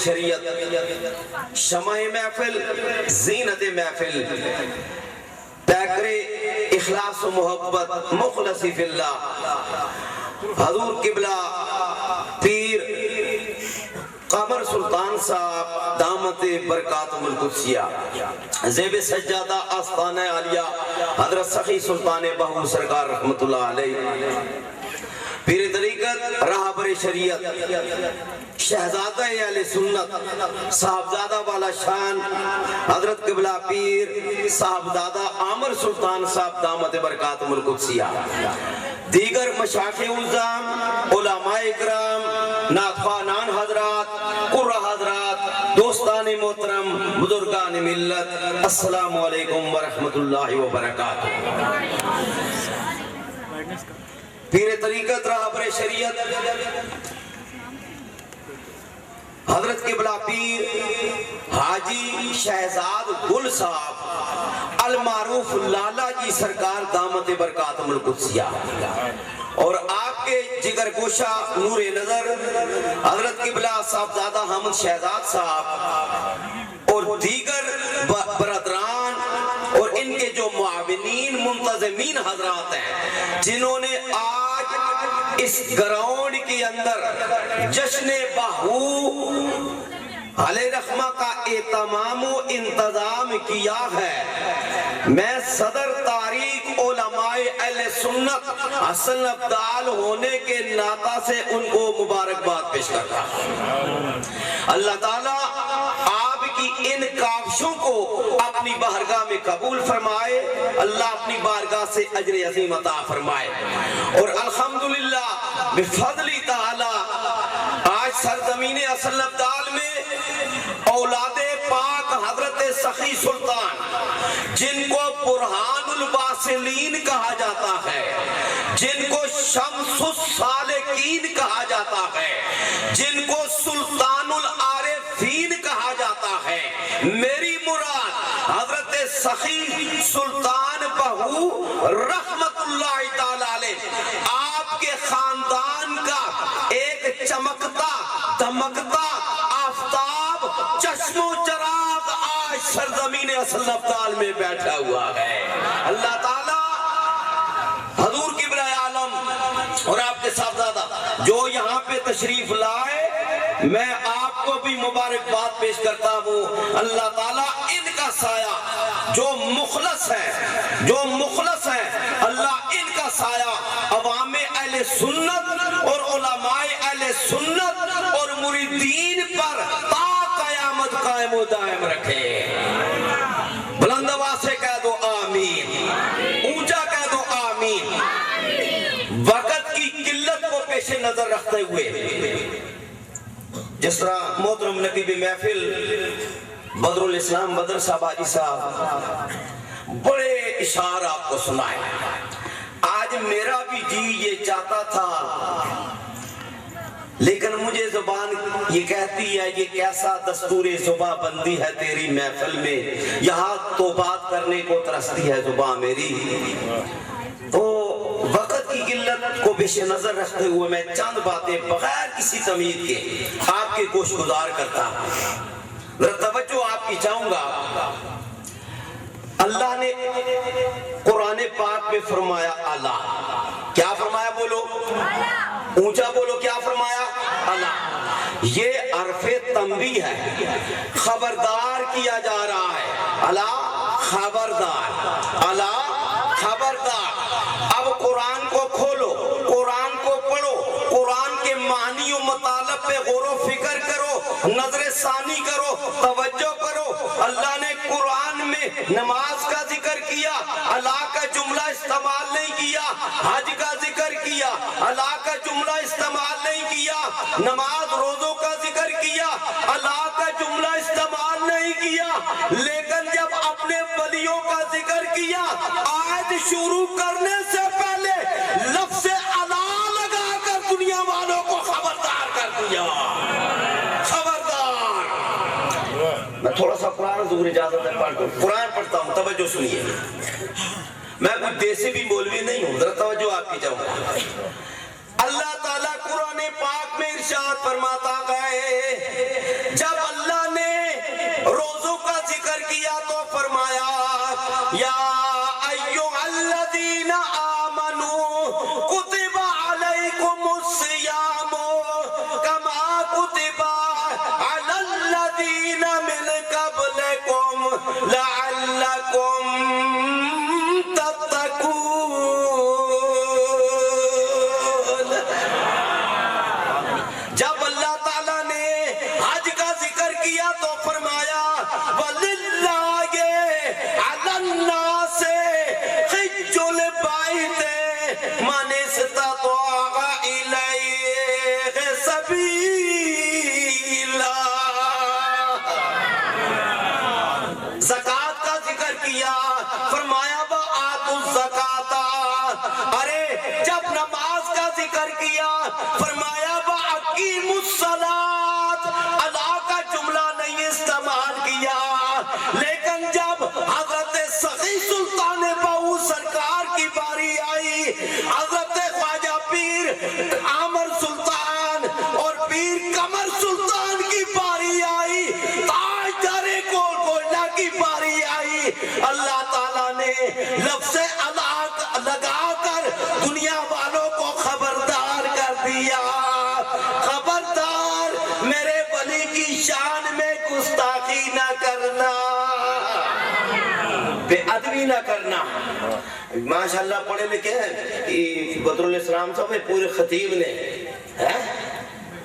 شریعت، شمع محفل، زینت محفل، پیکر اخلاص و محبت، مخلصی فی اللہ، حضور قبلہ پیر قمر سلطان صاحب دامت برکاتہم القدسیہ، زیب سجادہ آستانہ عالیہ حضرت سخی سلطان بہو سرکار رحمت اللہ علیہ، پیر طریقت راہبر شریعت، شہزادہ اہل سنت، صاحبزادہ والا شان حضرت قبلہ پیر صاحبزادہ عامر سلطان صاحب دامت برکاتہم القدسیہ، دیگر مشائخ اعظام، علماء اکرام، ناتخوانان حضرات، قرہ حضرات، دوستان محترم، بزرگان ملت، السلام علیکم ورحمت اللہ وبرکاتہ۔ پیر طریقت راہبر شریعت حضرت قبلہ پیر حاجی شہزاد گل صاحب المعروف لالا جی سرکار دامت برکاتہم القدسیہ، اور آپ کے جگر گوشہ نور نظر حضرت قبلہ صاحبزادہ حمد شہزاد صاحب اور دیگر برادران اور ان کے جو معاونین منتظمین حضرات ہیں جنہوں نے آج اس گراؤنڈ کے اندر جشن بہو علیہ رحمہ کا اہتمام و انتظام کیا ہے، میں صدر تاریخ علماء اہل سنت حسن ابدال ہونے کے ناطہ سے ان کو مبارکباد پیش کرتا ہوں۔ اللہ تعالیٰ آپ کی ان کاوشوں کو اپنی بارگاہ میں قبول فرمائے، اللہ اپنی بارگاہ سے اجر عظیم عطا فرمائے، اور الحمدللہ بفضل تعالی آج سرزمین حسن ابدال میں اولاد پاک حضرت سخی سلطان جن کو برہان الواصلین کہا جاتا ہے، جن کو شمس السالکین کہا جاتا ہے، جن کو سلطان العارفین کہا جاتا ہے، میری مراد حضرت سخی سلطان بہو رحمت اللہ تعالی علیہ آپ کے خاندان کا ایک چمکتا دمکتا آفتاب چشم و چراغ آج سرزمین حسن ابدال میں بیٹھا ہوا ہے۔ اللہ تعالیٰ حضور قبلہ عالم اور آپ کے صاحبزادہ جو یہاں پہ تشریف لائے، میں آپ کو بھی مبارکباد پیش کرتا ہوں۔ اللہ تعالیٰ ان کا سایہ جو مخلص ہے اللہ ان کا سایہ عوام اہل سنت اور علماء اہل سنت اور مریدین پر تا قیامت قائم و دائم رکھے۔ بلند آواز سے کہہ دو آمین، اونچا کہہ دو آمین۔ وقت کی قلت کو پیش نظر رکھتے ہوئے جس طرح محترم نقیب محفل بدر الاسلام بدر صاحب حاجی صاحب بڑے اشعار آپ کو سنائے، آج میرا بھی جی یہ چاہتا تھا لیکن مجھے زبان یہ کہتی ہے یہ کیسا دستور زباں بندی ہے تیری محفل میں، یہاں تو بات کرنے کو ترستی ہے زباں میری۔ تو وقت کی قلت کو پیش نظر رکھتے ہوئے میں چند باتیں بغیر کسی تمہید کے آپ کے گوش گزار کرتا ہوں۔ توجہ آپ کی چاہوں گا، اللہ نے قرآن پاک میں فرمایا اللہ، کیا فرمایا بولو؟ اونچا بولو، کیا فرمایا؟ اللہ۔ یہ حرف تنبیہ ہے، خبردار کیا جا رہا ہے، اللہ خبردار، اللہ خبردار۔ اب قرآن کو کھولو، قرآن کو پڑھو، قرآن کے معنی و مطالب پہ غور و فکر کرو، نظر ثانی کرو، توجہ کرو۔ اللہ نے قرآن میں نماز کا ذکر کیا، اللہ کا جملہ استعمال نہیں کیا، حج کا ذکر کیا، اللہ کا جملہ استعمال نہیں کیا، نماز روزوں کا ذکر کیا، اللہ کا جملہ استعمال نہیں کیا، لیکن جب اپنے ولیوں کا ذکر کیا، آج شروع کرنے سے پہلے لفظ اللہ لگا کر دنیا والوں کو خبردار کر دیا، خبردار۔ میں تھوڑا سا قرآن حضور اجازت ہے پڑھ دوں، قرآن پڑھتا ہوں، توجہ سنیے، میں کوئی دیسی بھی مولوی نہیں ہوں، ذرا توجہ آپ کی جاؤں۔ اللہ تعالیٰ قرآن قرآن پاک میں ارشاد فرماتا گئے جب اللہ نے روزوں کا ذکر کیا تو فرمایا یا ایھا الذین آمنوا کتب علیکم الصیام کما کتب علی الذین من قبلکم لعلکم جب اللہ تعالیٰ نے حج کا ذکر کیا تو فرمایا وَلِلَّهِ عَلَى النَّاسِ حِجُّ الْبَيْتِ مَنِ اسْتَطَاعَ إِلَيْهِ سَبِيلًا زکوٰۃ کا ذکر کیا فرمایا وَآتُوا الزَّکَاةَ ارے جب نماز کا ذکر کیا فرمایا وَأَقِیمُوا الصَّلَاةَ اللہ کا جملہ نہیں استعمال کیا لیکن جب حضرت سخی سلطان بہو سرکار کی باری آئی حضرت خواجہ پیر عامر سلطان اور پیر قمر سلطان کی باری آئی تاجدار گولڈا کی باری آئی اللہ تعالیٰ نے لفظ اللہ لگا کر دنیا والوں کو خبردار کر دیا خبردار میرے ولی کی شان میں گستاخی نہ کرنا بے ادبی نہ کرنا ماشاءاللہ پڑھے لکھے ہیں بدر الاسلام صاحب پورے خطیب نے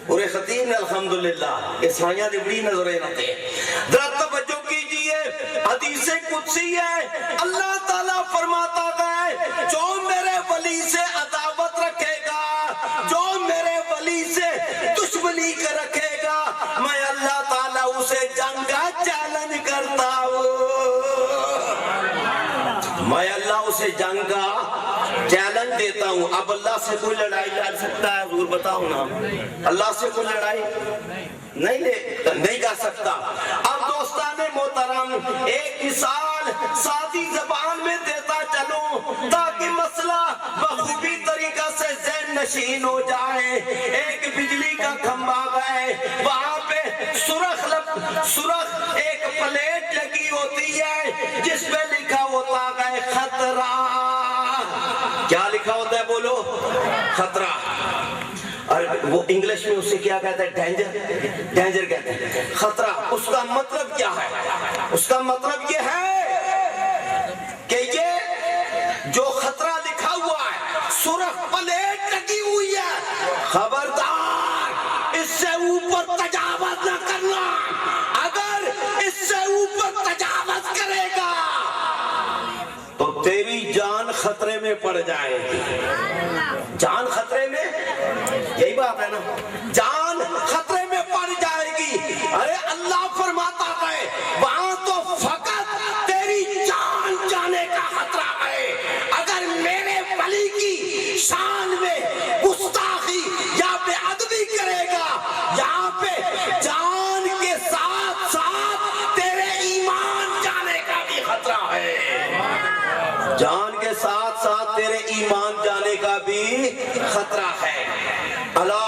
پورے خطیب نے الحمدللہ عیسائیاں دی بڑی نظریں رہتے ہیں ذرا توجہ کیجئے حدیث قدسی ہے اللہ تعالیٰ فرماتا ہے جو میرے ولی سے عداوت رکھے گا جو میرے ولی سے دشمنی کر رکھے گا میں اللہ تعالیٰ اسے جنگ کا چیلنج کرتا ہوں میں اللہ اسے جنگ کا چیلنج دیتا ہوں اب اللہ سے کوئی لڑائی لڑ سکتا ہے حضور بتاؤ نا اللہ سے کوئی لڑائی نہیں کر سکتا اب دوستان محترم ایک مثال سادی زبان میں دیتا چلوں تاکہ مسئلہ بخوبی طریقہ سے ذہن نشین ہو جائے ایک بجلی کا کھمبا گئے وہاں پہ سرخ ایک پلیٹ لگی ہوتی ہے جس پہ لکھا ہوتا ہے خطرہ کیا لکھا ہوتا ہے بولو خطرہ اور وہ انگلش میں اسے کیا کہتا ہے ڈینجر کہتے ہیں خطرہ اس کا مطلب کیا ہے اس کا مطلب یہ ہے کہ یہ جو خطرہ لکھا ہوا ہے سرخ پلیٹ لگی ہوئی ہے خبردار اس سے اوپر تجاوز نہ کرنا اگر اس سے اوپر تجاوز کرے گا تو تیری جان خطرے میں پڑ جائے گی جان خطرے میں یہی بات ہے نا جان خطرے میں پڑ جائے گی ارے اللہ فرماتا ہے وہاں تو فقط تیری جان جانے کا خطرہ ہے اگر میرے ولی کی شان میں گستاخی یا بے ادبی کرے گا یہاں پہ جان کے ساتھ ساتھ تیرے ایمان جانے کا بھی خطرہ ہے جان کے ساتھ ساتھ تیرے ایمان جانے کا بھی خطرہ ہے اللہ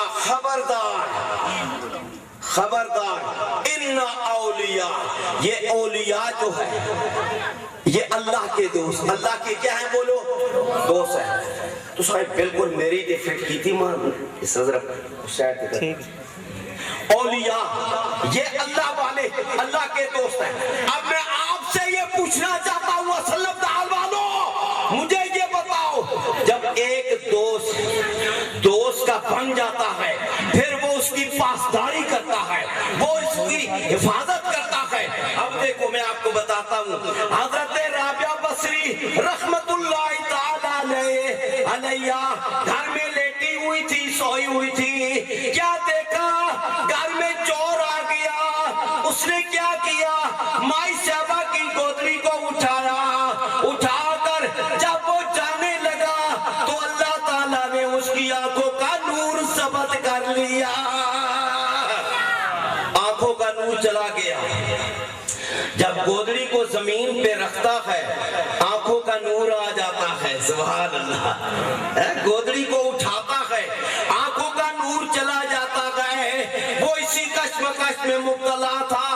خبردار ان اولیاء یہ اولیاء جو ہے یہ اللہ کے دوست اللہ کے کیا ہیں بولو دوست ہیں تو صاحب بالکل میری ڈیفیٹ کی تھی ماں اس حضرت شاید اولیاء یہ اللہ والے اللہ کے دوست ہیں اب میں آپ سے یہ پوچھنا چاہتا ہوں وسلم دعال والوں مجھے یہ بتاؤ جب ایک دوست کا بن جاتا ہے پھر وہ اس کی پاسداری کرتا ہے وہ اس کی حفاظت کرتا ہے اب دیکھو میں آپ کو بتاتا ہوں حضرت رابعہ بصری رحمت اللہ تعالی علیہ گھر میں لیٹی ہوئی تھی سوئی ہوئی تھی کیا دیکھا گھر میں چور آ گیا اس نے کیا کیا مائی صاحبہ کی گودری کو اٹھا کر جب وہ جانے لگا تو اللہ تعالیٰ نے اس کی آنکھوں کا نور ضبط کر لیا آنکھوں کا نور چلا گیا جب گودڑی کو زمین پہ رکھتا ہے آنکھوں کا نور آ جاتا ہے سبحان اللہ گودڑی کو اٹھاتا ہے آنکھوں کا نور دور چلا جاتا گئے، وہ اسی کشمکش میں مبتلا تھا،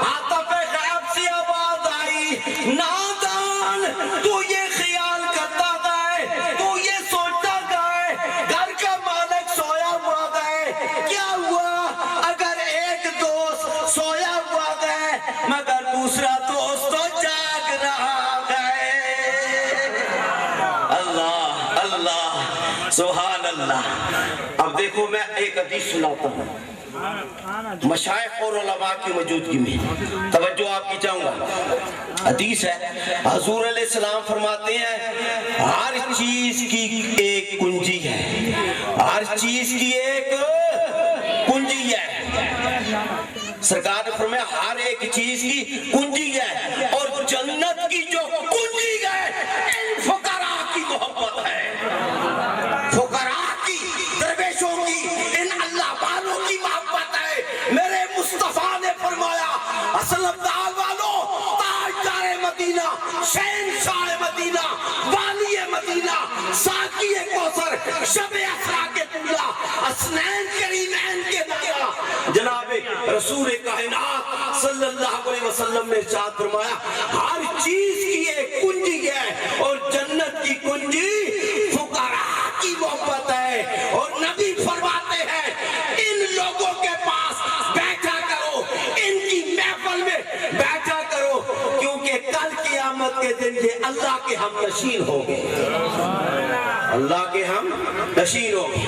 عاطف غیب سے آواز آئی، نادان تو یہ خیال کرتا گئے، تو یہ سوچتا گئے، گھر کا مالک سویا ہوا گئے، کیا ہوا اگر ایک دوست سویا ہوا گئے مگر دوسرا دوست تو جاگ رہا گئے۔ اللہ اللہ سبحان اللہ۔ اب دیکھو میں ایک حدیث سناتا ہوں مشائخ اور علماء کی موجودگی میں، توجہ آپ کی چاہوں گا۔ حدیث ہے، حضور علیہ السلام فرماتے ہیں ہر چیز کی ایک کنجی ہے، ہر چیز کی ایک کنجی ہے۔ سرکار نے فرمایا ہر ایک چیز کی کنجی ہے، اور جنت کی جو کنجی ہے ان فقراء کی محبت ہے، فقراء کی، درویشوں کی، ان اللہ والوں کی محبت ہے۔ میرے مصطفیٰ نے فرمایا اسلم دار والوں، تاجدار مدینہ، شہنشاہ مدینہ، والی مدینہ، ساقی کوثر، شب اسرا کے دلہ، اسنین کریمین کے دلہ، جناب رسول کائنات صلی اللہ علیہ وسلم نے ارشاد فرمایا ہر چیز کی ایک کنجی ہے، اور جنت کی کنجی فقراء کی محبت ہے۔ اور نبی فرماتے ہیں ان لوگوں کے پاس بیٹھا کرو، ان کی محفل میں بیٹھا کرو، کیونکہ کل قیامت کے دن یہ اللہ کے ہم نشین ہوں گے، اللہ کے ہم نشین ہوں گے۔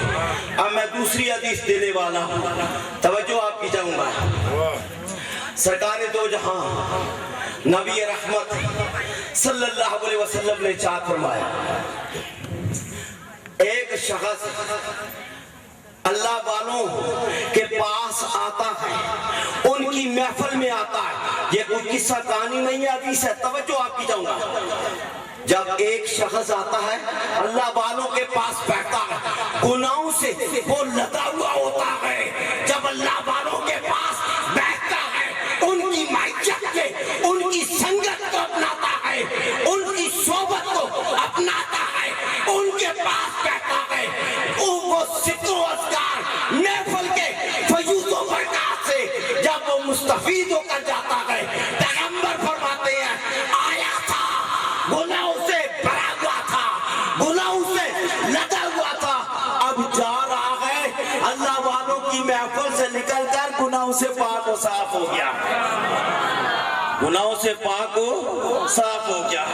اب میں دوسری حدیث دینے والا ہوں، توجہ آپ کی چاہوں گا۔ سرکار دو جہاں نبی رحمت صلی اللہ علیہ وسلم نے ارشاد فرمایا ایک شخص اللہ والوں کے پاس آتا ہے، ان کی محفل میں آتا ہے، یہ کوئی قصہ کہانی نہیں ہے، حدیث ہے، توجہ آپ کی چاہوں گا۔ جب ایک شخص آتا ہے اللہ والوں کے پاس بیٹھتا ہے، گناہوں سے وہ لدا ہوا ہوتا ہے، جب اللہ والوں کے پاس بیٹھتا ہے ان کی معیت کے، ان کی سنگت کو اپناتا ہے، ان کی صحبت کو اپناتا ہے، ان کے پاس بیٹھتا ہے، وہ ذکر و اذکار محفل کے فیوض و برکات سے جب وہ مستفید ہو کر جاتا ہے، پیغمبر فرماتے ہیں آیا تھا، گناہوں سے بھرا ہوا تھا، گناہوں سے لدا ہوا تھا، اب جا رہا ہے اللہ والوں کی محفل سے نکل کر گناہوں سے پاک و صاف ہو گیا، گناہوں سے پاک و صاف ہو گیا۔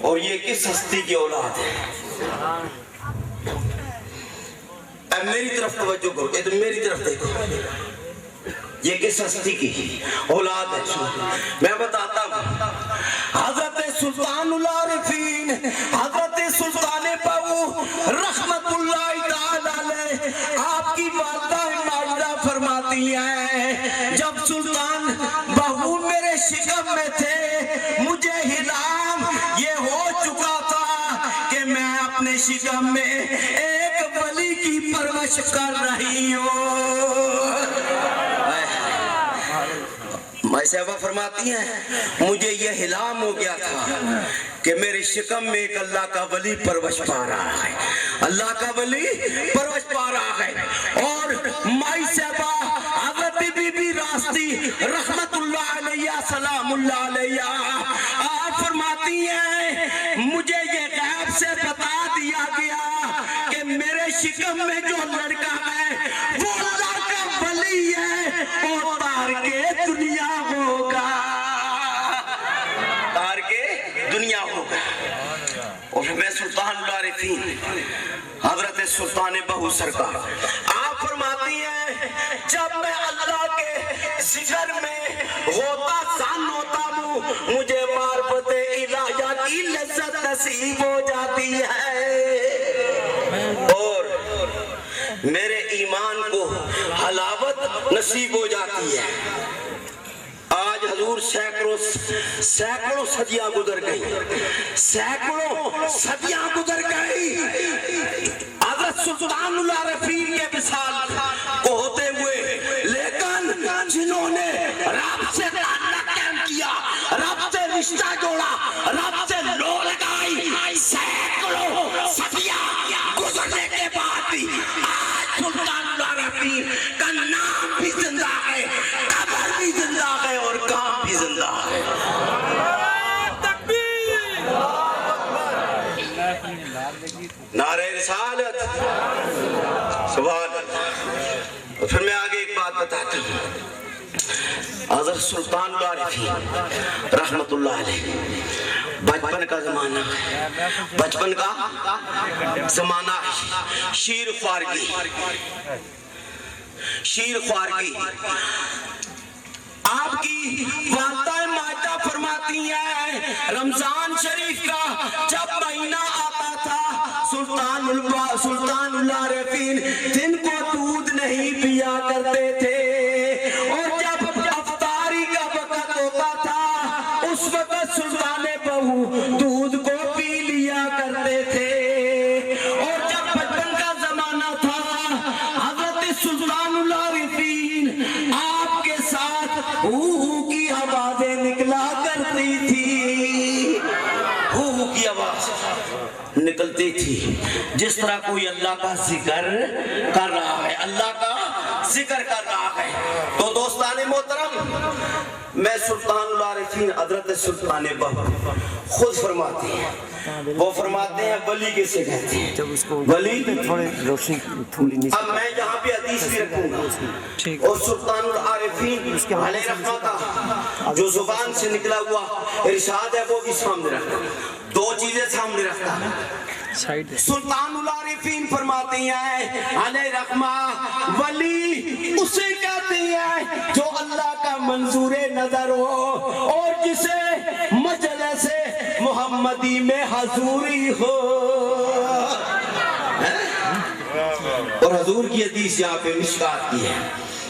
اور یہ کس ہستی کی اولاد ہے؟ اب میری طرف توجہ کرو، میری طرف دیکھو، یہ کس ہستی کی اولاد ہے؟ میں بتاتا ہوں، حضرت سلطان العارفین، حضرت سلطان بہو رحمت اللہ تعالی علیہ، آپ کی والدہ ماجدہ فرماتی ہیں جب سلطان بہو میرے شکم میں تھے مجھے ہلام یہ ہو چکا تھا کہ میں اپنے شکم میں ایک ولی کی پرورش کر رہی ہوں۔ مائی صاحبہ فرماتی ہیں مجھے یہ ہلام ہو گیا تھا کہ میرے شکم میں ایک اللہ کا ولی پرورش پا رہا ہے، اللہ کا ولی پرورش پا رہا ہے۔ اور مائی صاحبہ حضرت بی بی راستی رحمت اللہ علیہ سلام اللہ علیہ آپ فرماتی ہیں مجھے یہ غیب سے بتا دیا گیا کہ میرے شکم میں جو لڑکا ہے وہ اللہ کا ولی ہے، وہ تار کے دنیا ہوگا، تار کے دنیا ہوگا۔ اور میں سلطان العارفین حضرت سلطان بہو سرکار آپ فرماتی ہیں جب میں اللہ کے ذکر میں ہوتا سان ہوتا ہوں مجھے معرفت الہیہ کی لذت نصیب ہو جاتی ہے، اور میرے ایمان کو حلاوت نصیب ہو جاتی ہے۔ آج حضور سینکڑوں صدیاں گزر گئی، سینکڑوں صدیاں گزر گئی، حضرت سلطان العارفین کے وصال کو ہوتے ہوئے، لیکن جنہوں نے رب سے تعلق قائم کیا، رب سے رشتہ جوڑا، رب سے لو لگائی، سینکڑوں صدیاں گزرنے کے بعد بھی آج سلطان کا نام بھی زندہ ہے، قبر بھی زندہ ہے اور کام بھی زندہ ہے۔ نعرہ رسالت، سبحان اللہ۔ اور پھر میں آگے ایک بات بتاتا ہوں۔ حضرت سلطان العارفین رحمت اللہ علیہ، بچپن کا زمانہ ہے، بچپن کا زمانہ ہے، شیر خوارگی، شیر خوارگی۔ آپ کی والدہ ماجدہ فرماتی ہیں رمضان شریف کا جب مہینہ آتا تھا سلطان العارفین دن کو دودھ نہیں پیا کرتے تھے، اور جب افطاری کا وقت ہوتا تھا اس وقت سلطان بہو دودھ کو پی لیا کرتے تھے۔ اور جب بچپن کا زمانہ تھا حضرت سلطان العارفین آپ کے ساتھ کی آوازیں نکلا کرتی تھی، کی آواز نکلتی تھی جس طرح کوئی اللہ کا ذکر کر رہا ہے، اللہ کا ذکر کر رہا ہے۔ تو دوستان محترم، میں سلطان العارفین حضرت سلطان بہو خود فرماتے ہیں، وہ فرماتے ہیں ولی کسے کہتے ہیں؟ ولی۔ اب میں یہاں پہ حدیث بھی رکھوں گا، اور سلطان العارفین علیہ رحمہ کا جو زبان سے نکلا ہوا ارشاد ہے وہ بھی سامنے رکھتا، دو چیزیں سامنے رکھتا ہے۔ سلطان العارفین فرماتے ہیں علیہ رحمہ ولی اسے کہتے ہیں جو اللہ کا منظور نظر ہو اور جسے مجلس محمدی میں حضوری ہو۔ اور حضور کی حدیث یہاں پہ مشکات کی ہے،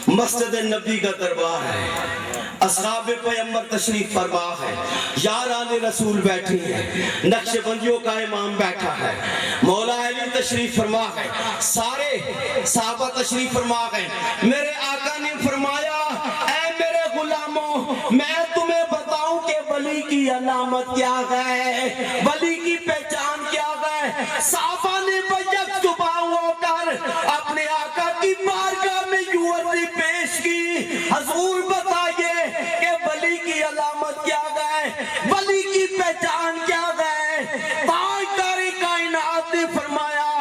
مسجد نبی کا دربار ہے، اصحاب پیغمبر تشریف فرما ہے، یاران رسول بیٹھے ہیں، نقش بندیوں کا امام بیٹھا ہے، مولا علی تشریف فرما ہے، سارے صحابہ تشریف فرما ہے۔ میرے آقا نے فرمایا اے میرے غلاموں، میں تمہیں بتاؤں کہ ولی کی علامت کیا ہے، ولی کی پہچان کیا ہے۔ صحابہ نے بیک زباں ہو کر اپنے آقا کی بارگاہ میں یوں عرض پیش کی، حضور بتائیے کہ ولی کی علامت کیا ہے، ولی کی پہچان کیا ہے۔ تاجدار کائنات نے فرمایا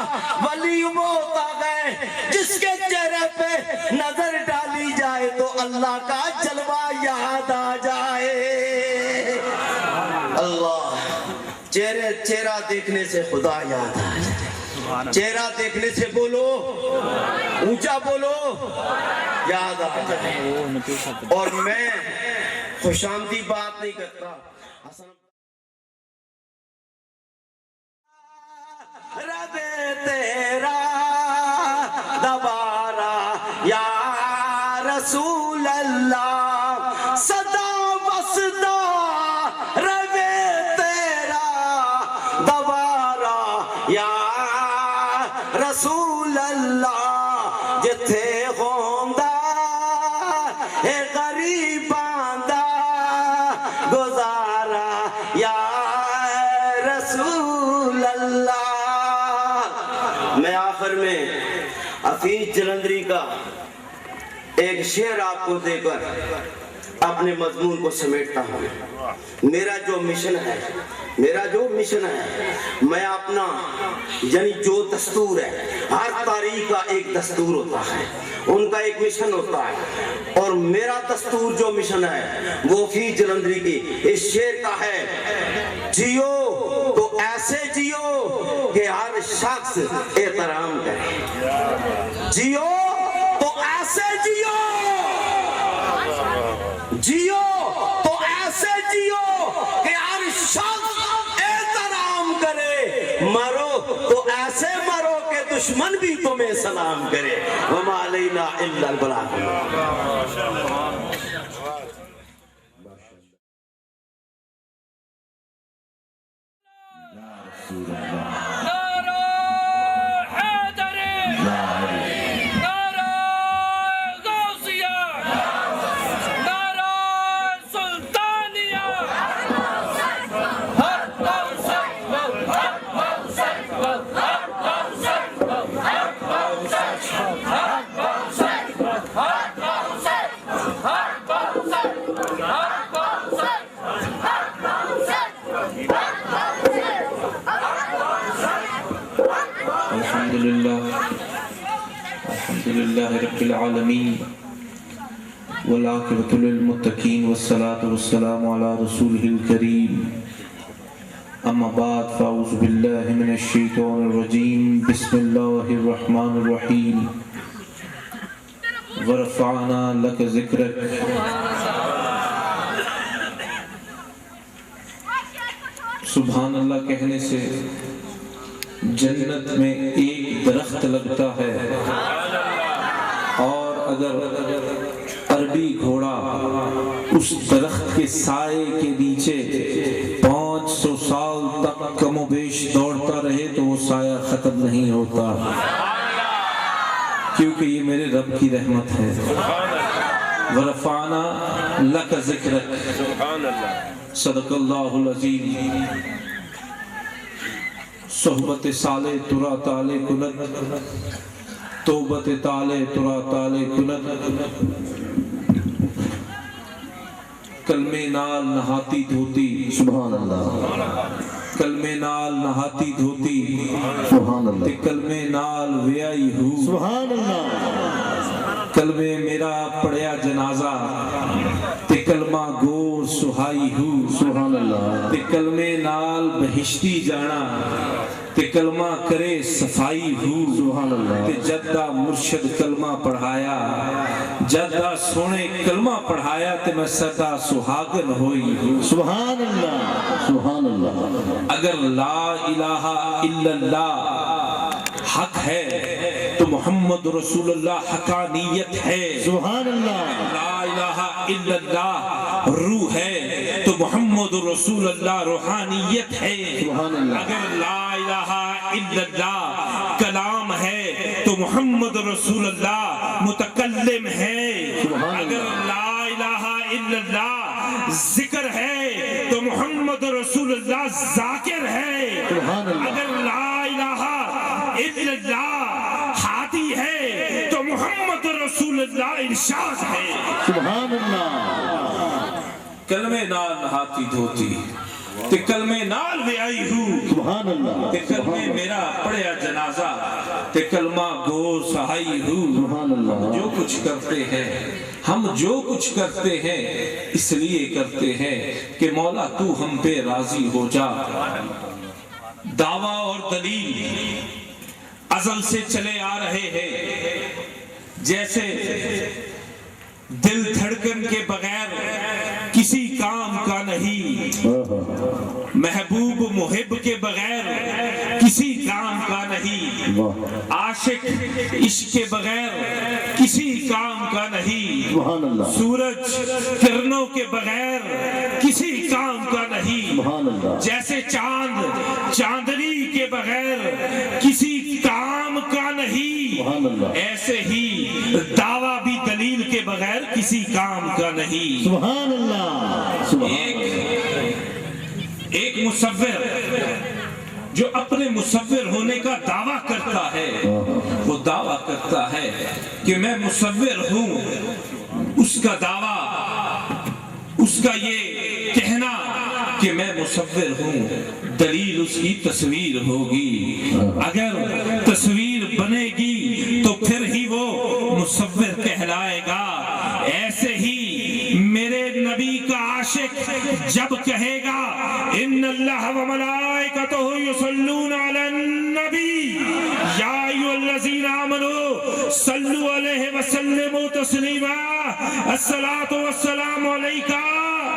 ولی وہ ہوتا ہے جس کے چہرے پہ نظر ڈالی جائے تو اللہ کا جلوہ یاد آ جائے۔ اللہ، چہرہ دیکھنے سے خدا یاد آ جائے، چہرہ دیکھنے سے بولو، اونچا بولو، یاد آ جائے۔ اور میں خوشامدی بات نہیں کرتا، رب تیرا دوبارہ یا رسول اللہ، صدا وصدا رب تیرا دوبارہ یا رسول اللہ، جتھے ہوندہ اے غریباں دا گزارا یا رسول اللہ۔ میں آخر میں حفیظ جلندری کا ایک شعر آپ کو دے کر اپنے مضمون کو سمیٹتا ہوں۔ میرا جو مشن ہے، میں اپنا یعنی جو دستور ہے، ہر تاریخ کا ایک دستور ہوتا ہے، ان کا ایک مشن ہوتا ہے، اور میرا دستور جو مشن ہے وہ حفیظ جلندری کی اس شعر کا ہے، جیو تو ایسے جیو کہ ہر شخص احترام کرے، جیو تو ایسے جیو، جیو تو ایسے جیو کہ ہر شخص احترام کرے، مرو تو ایسے مرو کہ دشمن بھی تمہیں سلام کرے۔ وما علینا الا البلاغ۔ لله رب العالمين والعاقبة للمتقين والصلاة والسلام على رسوله الكريم اما بعد فاعوذ بالله من الشیطان الرجیم بسم اللہ الرحمن الرحیم ورفعنا لك ذکرک سبحان اللہ کہنے سے جنت میں ایک درخت لگتا ہے اور اگر عربی گھوڑا اس درخت کے سائے کے نیچے 500 سال تک کم و بیش دوڑتا رہے تو وہ سایہ ختم نہیں ہوتا، کیونکہ یہ میرے رب کی رحمت ہے۔ ورفعنا لک ذکرک، صدق اللہ العظیم۔ صحبت سالے ترا تالے کنت، توبت تالے ترا تالے کنت، کلمے نال نہاتی دھوتی، سبحان اللہ، کلمے نال نہاتی دھوتی، سبحان اللہ، تے کلمے نال ویائی ہو، سبحان اللہ، کلمے میرا پڑھیا جنازہ تے کلمہ گور سہائی ہو، سبحان اللہ، تے کلمے نال بہشتی جانا تے کلمہ کرے صفائی ہو، سبحان اللہ، تے جدہ مرشد کلمہ پڑھایا، جدہ سونے کلمہ پڑھایا تے میں سدا سہاگن ہوئی ہوں، سبحان اللہ، سبحان اللہ۔ اگر لا الہ الا اللہ حق ہے تو محمد رسول اللہ حقانیت ہے، سبحان اللہ۔ لا الہ الا اللہ روح ہے تو محمد رسول اللہ روحانیت ہے، سبحان اللہ۔ اگر لا الہ الا اللہ کلام ہے تو محمد رسول اللہ متکلم ہے، اگر لا الہ الا اللہ ذکر ہے تو محمد رسول اللہ ذاکر ہے، اگر لا الہ الا اللہ ہادی ہے تو محمد رسول اللہ ارشاد ہے، سبحان اللہ۔ کلمے نال نہاتی دھوتی تے کلمے نال ویائی ہوں، سبحان اللہ، تے کلمے میرا پڑھیا جنازہ تے کلمہ گور سہائی ہوں، سبحان اللہ۔ جو کچھ کرتے ہیں ہم جو کچھ کرتے ہیں اس لیے کرتے ہیں کہ مولا تو ہم پہ راضی ہو جا۔ دعویٰ اور دلیل ازل سے چلے آ رہے ہیں، جیسے دل دھڑکن کے بغیر کسی کام کا نہیں، محبوب محب کے بغیر کسی کام کا نہیں، عاشق عشق کے بغیر کسی کام کا نہیں، سورج کرنوں کے بغیر کسی کام کا نہیں، جیسے چاند چاندنی کے بغیر کسی کام کا نہیں، ایسے ہی دعویٰ بھی دلیل کے بغیر کسی کام کا نہیں، سبحان اللہ۔ ایک مصور جو اپنے مصور ہونے کا دعویٰ کرتا ہے، وہ دعویٰ کرتا ہے کہ میں مصور ہوں، اس کا دعویٰ، اس کا یہ کہنا کہ میں مصور ہوں، دلیل اس کی تصویر ہوگی، اگر تصویر بنے گی تو پھر ہی وہ مصور کہلائے گا۔ ایسے ہی میرے نبی کا عاشق جب کہے گا ان اللہ و ملائکتہ یصلون علی النبی یا ایھا الذین آمنوا صلوا علیہ وسلموا تسلیما، الصلاۃ والسلام علیکا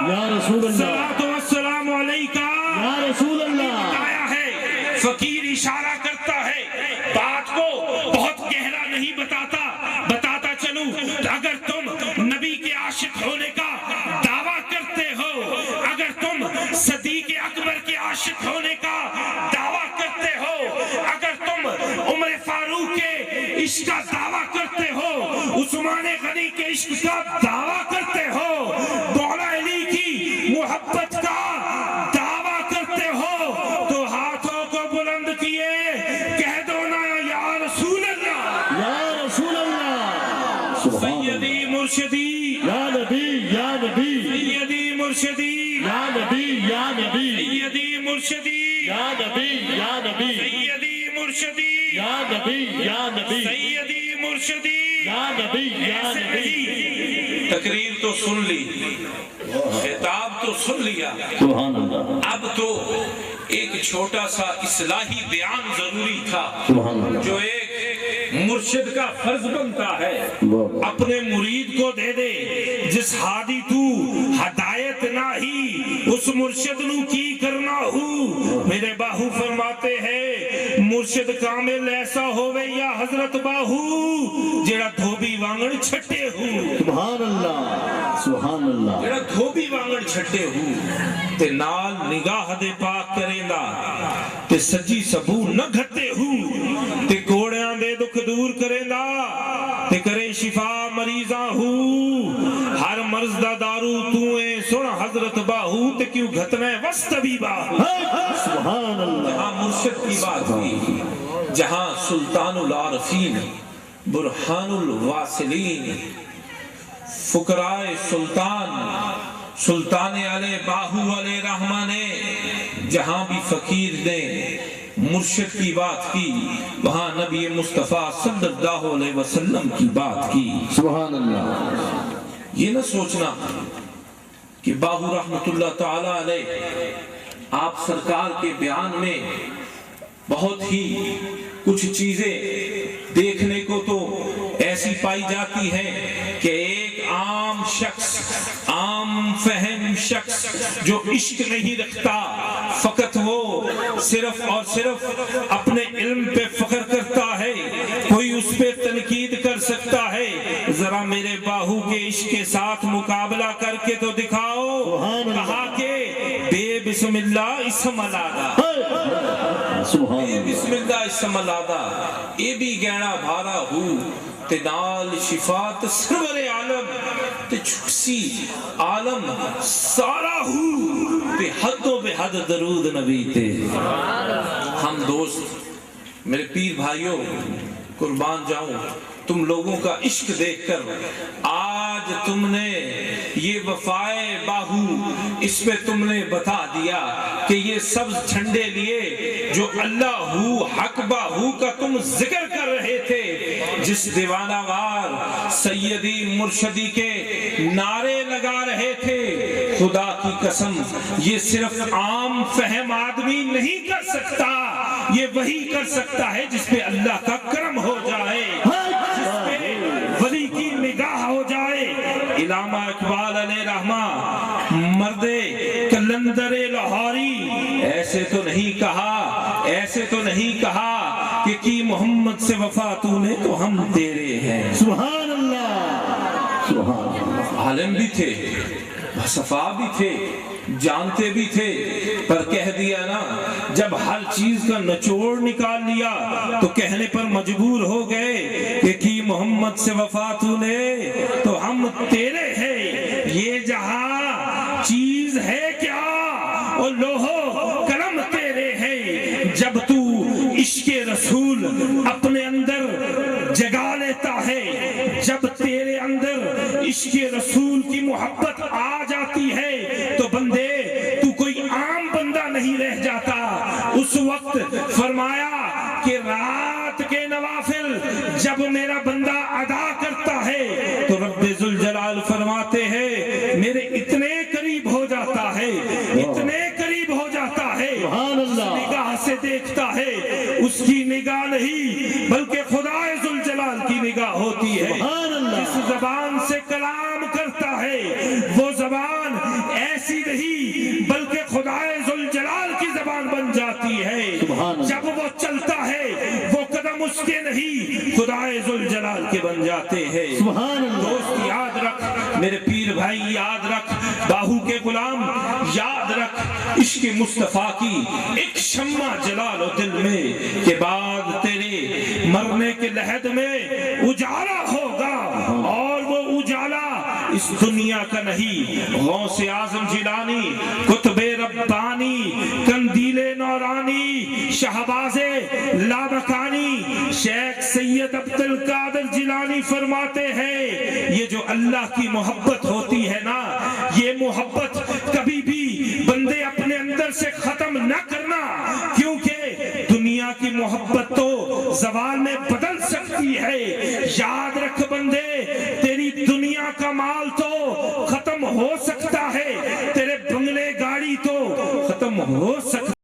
یا رسول اللہ، الصلاۃ والسلام علیکا یا رسول اللہ۔ آیا ہے فقیر اشارہ کرتا ہے، بات کو بہت گہرا نہیں بتاتا چلوں، اگر تم نبی کے عاشق ہونے کا دعویٰ کرتے ہو، اگر تم صدیق اکبر کے عاشق ہونے کا دعویٰ کرتے ہو، اگر تم عمر فاروق کے عشق کا دعویٰ کرتے ہو، عثمان غنی کے عشق کا دعویٰ کرتے ہو، مولا علی کی محبت کا دعویٰ کرتے ہو، تو ہاتھوں کو بلند کیے کہہ دو نا یا رسول اللہ، یا رسول اللہ، سیدی مرشدی یا نبی یا نبی، سیدی مرشدی یا نبی یا نبی، سیدی مرشدی یا نبی یا نبی، سیدی مرشدی یا نبی یا نبی سیدی مرشدی یا نبی یا ایسے نبی نہیں۔ تقریر تو سن لی، خطاب تو سن لیا، سبحان اللہ اب تو ایک چھوٹا سا اصلاحی بیان ضروری تھا سبحان اللہ جو ایک مرشد کا فرض بنتا ہے اپنے مرید کو دے دے۔ جس ہادی تو ہدایت نہ ہی اس مرشد نو کی کرنا ہو۔ میرے باہو فرماتے ہیں مرشد کامل ایسا ہوئے یا حضرت باہو جڑا دھوبی وانگڑ چھٹے ہو، سبحان اللہ سبحان اللہ جڑا دھوبی وانگڑ چھٹے ہو تے نال نگاہ دے پاک کریں دا تے سجی سبو نہ گھٹے ہو تے گوڑیاں دے دکھ دور کریں دا تے کرے شفا مریضاں ہو۔ ہر مرض دا دارو تویں سن حضرت باہو تے کیوں گھتنے وسط بھی باہو۔ سبحان اللہ جہاں مرشد کی بات ہوئی، جہاں سلطان العارفین برہان الواصلین فقرائے سلطان علیہ باہو علیہ رحمہ نے جہاں بھی فقیر نے مرشد کی بات کی وہاں نبی مصطفیٰ صلی اللہ علیہ وسلم کی بات کی۔ سبحان اللہ یہ نہ سوچنا کہ باہو رحمت اللہ تعالی علیہ آپ سرکار کے بیان میں بہت ہی کچھ چیزیں دیکھنے کو تو ایسی پائی جاتی ہیں کہ ایک عام شخص، عام فہم شخص جو عشق نہیں رکھتا، فقط وہ صرف اور صرف اپنے علم پہ فخر کرتا ہے، کوئی اس پہ تنقید کر سکتا ہے۔ ذرا میرے باہو کے عشق کے ساتھ مقابلہ کر کے تو دکھاؤ۔ کہا کہ بے بسم اللہ اسم الادا، سبحان بسم اللہ اسم الادا، اے بھی گہنا بھارا ہو تے نال شفات سرور عالم تے چھکسی عالم سارا ہو تے حدوں بے حد درود نبی تے۔ ہم دوست میرے پیر بھائیوں قربان جاؤں، تم لوگوں کا عشق دیکھ کر آج تم نے یہ وفائے باہو اس پہ تم نے بتا دیا کہ یہ سبز جھنڈے لیے جو اللہ ہو حق باہو کا تم ذکر کر رہے تھے، جس دیوانہ وار سیدی مرشدی کے نعرے لگا رہے تھے، خدا کی قسم یہ صرف عام فہم آدمی نہیں کر سکتا، یہ وہی کر سکتا ہے جس پہ اللہ کا کرم ہو جائے، جس پہ ولی کی نگاہ ہو جائے۔ علامہ اقبال علیہ رحمہ مرد کلندر لاہوری ایسے تو نہیں کہا کہ کی محمد سے وفا تو نے تو ہم تیرے ہیں۔ سبحان اللہ سبحان اللہ عالم بھی تھے، صفا بھی تھے، جانتے بھی تھے، پر کہہ دیا نا جب ہر چیز کا نچوڑ نکال لیا تو کہنے پر مجبور ہو گئے کہ کی محمد سے وفا تو نے تو ہم تیرے ہیں۔ یہ جہاں چیز ہے کیا اور لوہو قلم تیرے ہیں، جب تو عشق رسول اپنے اندر جگا لیتا ہے، جب تیرے اندر عشق رسول کی محبت آ جاتی ہے تو بندے تو کوئی عام بندہ نہیں رہ جاتا۔ اس وقت فرمایا کہ رات کے نوافل جب میرا بندہ ادا کرتا ہے تو رب ذوالجلال فرماتے ہیں میرے اتنے قریب ہو جاتا ہے، اتنے قریب ہو جاتا ہے، نگاہ سے دیکھتا ہے، اس کی نگاہ نہیں بلکہ خدا ذوالجلال کی نگاہ ہوتی ہے۔ جس زبان سے کلام کرتا ہے وہ زبان ایسی نہیں بلکہ خدا ذوالجلال کی زبان بن جاتی ہے۔ جب وہ چلتا ہے وہ قدم اس کے نہیں خدا ذوالجلال کے بن جاتے ہیں۔ دوست یاد رکھ، میرے پیر بھائی یاد رکھ، باہو کے غلام یاد رکھ، عشق مصطفیٰ کی ایک شمع جلا لو دل میں کہ بعد تیرے مرنے کے لحد میں اجالا ہوگا، اور وہ اجالا اس دنیا کا نہیں۔ غوث اعظم جیلانی، قطب ربانی، قندیل نورانی، شہباز لامکانی، شیخ سید عبد القادر جیلانی فرماتے ہیں یہ جو اللہ کی محبت ہوتی ہے نا، یہ محبت کبھی بھی بندے اپنے اندر سے ختم نہ کرنا، کیونکہ دنیا کی محبت تو زوال میں بدل سکتی ہے. یاد رکھ بندے تیری دنیا کا مال تو ختم ہو سکتا ہے, تیرے بنگلے گاڑی تو ختم ہو سکتا